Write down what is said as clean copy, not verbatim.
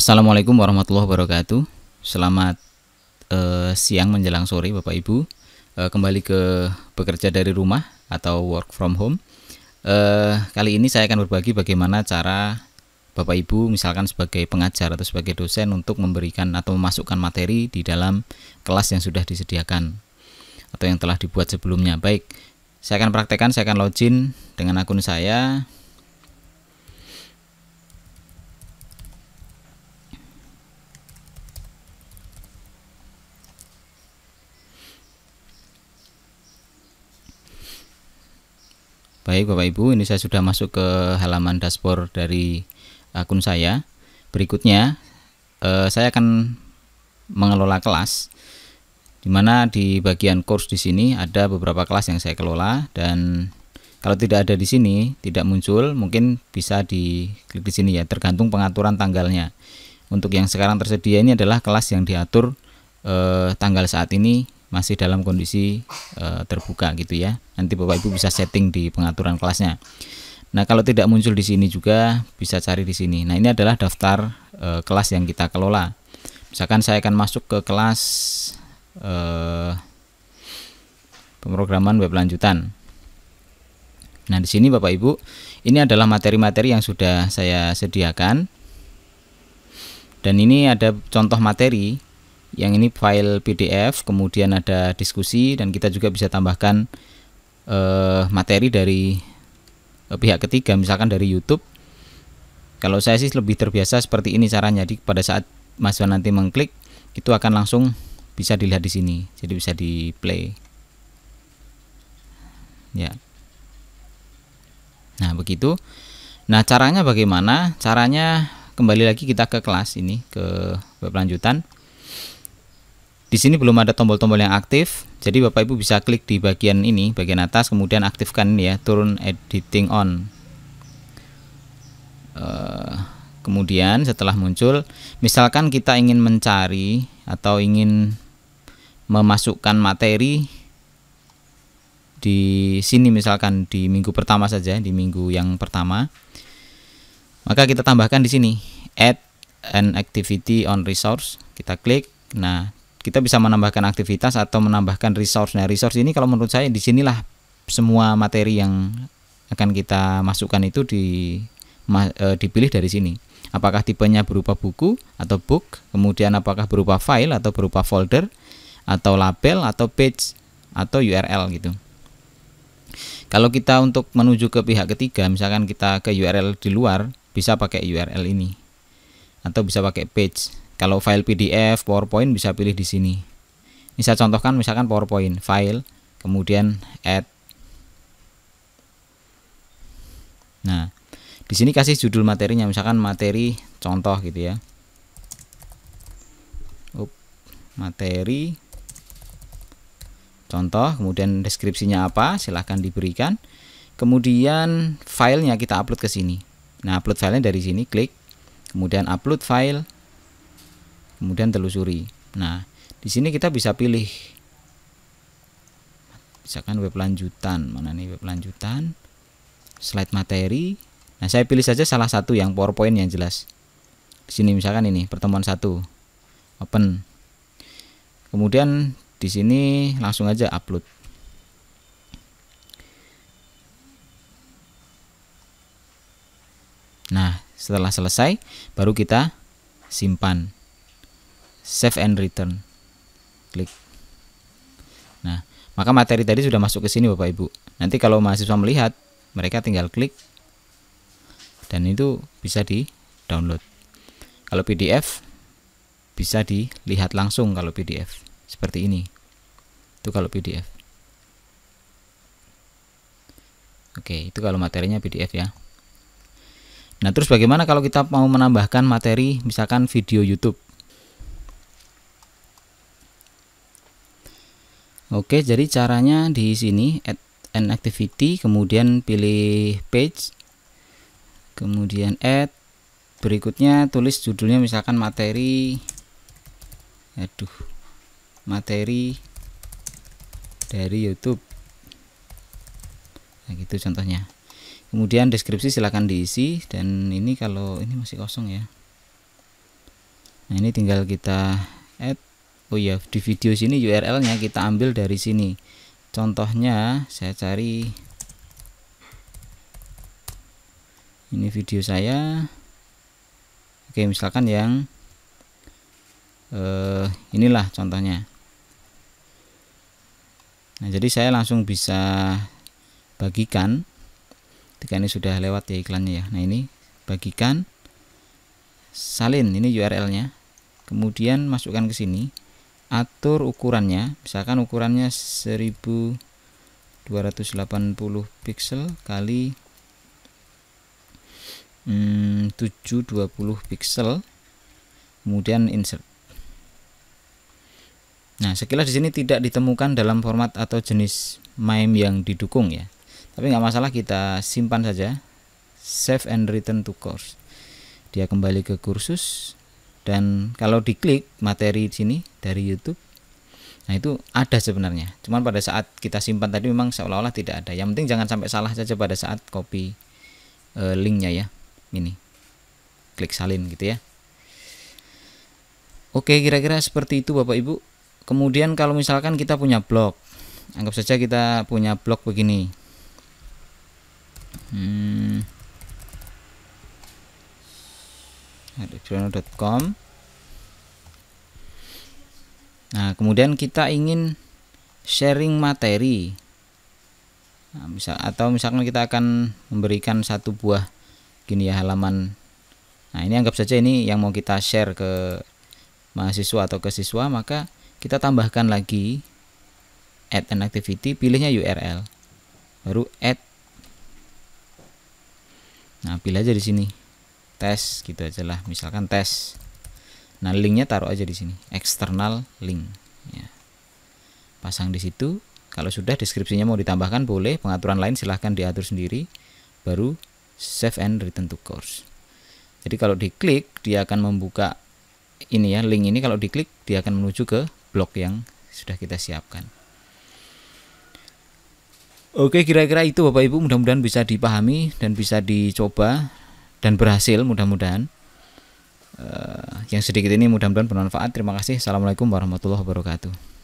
Assalamualaikum warahmatullahi wabarakatuh. Selamat siang menjelang sore Bapak Ibu. Kembali ke bekerja dari rumah atau work from home. Kali ini saya akan berbagi bagaimana cara Bapak Ibu misalkan sebagai pengajar atau sebagai dosen untuk memberikan atau memasukkan materi di dalam kelas yang sudah disediakan atau yang telah dibuat sebelumnya. Baik, saya akan praktekkan, saya akan login dengan akun saya. Baik Bapak Ibu, ini saya sudah masuk ke halaman dashboard dari akun saya. Berikutnya saya akan mengelola kelas, dimana di bagian course di sini ada beberapa kelas yang saya kelola, dan kalau tidak ada di sini, tidak muncul, mungkin bisa diklik di sini ya, tergantung pengaturan tanggalnya. Untuk yang sekarang tersedia ini adalah kelas yang diatur tanggal saat ini masih dalam kondisi terbuka gitu ya. Nanti Bapak Ibu bisa setting di pengaturan kelasnya. Nah, kalau tidak muncul di sini juga bisa cari di sini. Nah, ini adalah daftar kelas yang kita kelola. Misalkan saya akan masuk ke kelas pemrograman web lanjutan. Nah, di sini Bapak Ibu, ini adalah materi-materi yang sudah saya sediakan. Dan ini ada contoh materi. Yang ini file PDF, kemudian ada diskusi, dan kita juga bisa tambahkan materi dari pihak ketiga, misalkan dari YouTube. Kalau saya sih lebih terbiasa seperti ini caranya. Jadi pada saat mahasiswa nanti mengklik, itu akan langsung bisa dilihat di sini. Jadi bisa di play. Ya. Nah, begitu. Nah, caranya bagaimana? Caranya kembali lagi kita ke kelas ini, ke web lanjutan. Di sini belum ada tombol-tombol yang aktif, jadi Bapak Ibu bisa klik di bagian ini, bagian atas, kemudian aktifkan ini ya, turn editing on. Kemudian setelah muncul, misalkan kita ingin mencari atau ingin memasukkan materi di sini, misalkan di minggu pertama saja, di minggu yang pertama, maka kita tambahkan di sini add an activity on resource. Kita klik. Nah, kita bisa menambahkan aktivitas atau menambahkan resource. Nah, resource ini kalau menurut saya disinilah semua materi yang akan kita masukkan itu dipilih dari sini. Apakah tipenya berupa buku atau book, kemudian apakah berupa file atau berupa folder, atau label, atau page, atau URL gitu. Kalau kita untuk menuju ke pihak ketiga, misalkan kita ke URL di luar, bisa pakai URL ini, atau bisa pakai page. Kalau file PDF, PowerPoint bisa pilih di sini. Ini saya contohkan misalkan PowerPoint, file, kemudian add. Nah, di sini kasih judul materinya, misalkan materi contoh gitu ya. Materi contoh, kemudian deskripsinya apa, silahkan diberikan. Kemudian filenya kita upload ke sini. Nah, upload filenya dari sini, klik, kemudian upload file. Kemudian telusuri. Nah, di sini kita bisa pilih, misalkan web lanjutan, mana nih web lanjutan, slide materi. Nah, saya pilih saja salah satu yang PowerPoint yang jelas. Di sini misalkan ini pertemuan 1, open. Kemudian di sini langsung aja upload. Nah, setelah selesai, baru kita simpan. Save and return. Klik. Nah, maka materi tadi sudah masuk ke sini Bapak Ibu. Nanti kalau mahasiswa melihat, mereka tinggal klik dan itu bisa di-download. Kalau PDF bisa dilihat langsung kalau PDF. Seperti ini. Itu kalau PDF. Oke, itu kalau materinya PDF ya. Nah, terus bagaimana kalau kita mau menambahkan materi misalkan video YouTube? Oke, jadi caranya di sini add an activity, kemudian pilih page, kemudian add, berikutnya tulis judulnya misalkan materi, materi dari YouTube. Nah, gitu contohnya. Kemudian deskripsi silahkan diisi, dan ini kalau ini masih kosong ya. Nah, ini tinggal kita add. Oh ya, di video sini URL-nya kita ambil dari sini. Contohnya saya cari, ini video saya. Oke, misalkan yang inilah contohnya. Nah, jadi saya langsung bisa bagikan ketika ini sudah lewat ya iklannya ya. Nah, ini bagikan, salin, ini URL-nya. Kemudian masukkan ke sini, atur ukurannya, misalkan ukurannya 1280 pixel kali 720 pixel, kemudian insert. Nah, sekilas di sini tidak ditemukan dalam format atau jenis MIME yang didukung ya, tapi nggak masalah, kita simpan saja, save and return to course. Dia kembali ke kursus. Dan kalau diklik materi di sini dari YouTube, nah itu ada sebenarnya. Cuman pada saat kita simpan tadi memang seolah-olah tidak ada. Yang penting jangan sampai salah saja pada saat copy linknya ya. Ini klik salin gitu ya. Oke, kira-kira seperti itu Bapak Ibu. Kemudian kalau misalkan kita punya blog, anggap saja kita punya blog begini. Adexplano.com. Nah, kemudian kita ingin sharing materi. Nah, misalkan kita akan memberikan satu buah gini ya halaman. Nah, ini anggap saja ini yang mau kita share ke mahasiswa atau ke siswa, maka kita tambahkan lagi add an activity, pilihnya URL, baru add. Nah, pilih aja di sini tes gitu aja lah, misalkan tes. Nah, linknya taruh aja di sini, external link ya. Pasang di situ. Kalau sudah deskripsinya mau ditambahkan boleh, pengaturan lain silahkan diatur sendiri, baru save and return to course. Jadi kalau diklik dia akan membuka ini ya, link ini kalau diklik dia akan menuju ke blog yang sudah kita siapkan. Oke, kira-kira itu Bapak Ibu, mudah-mudahan bisa dipahami dan bisa dicoba dan berhasil mudah-mudahan. Yang sedikit ini mudah-mudahan bermanfaat. Terima kasih. Assalamualaikum warahmatullahi wabarakatuh.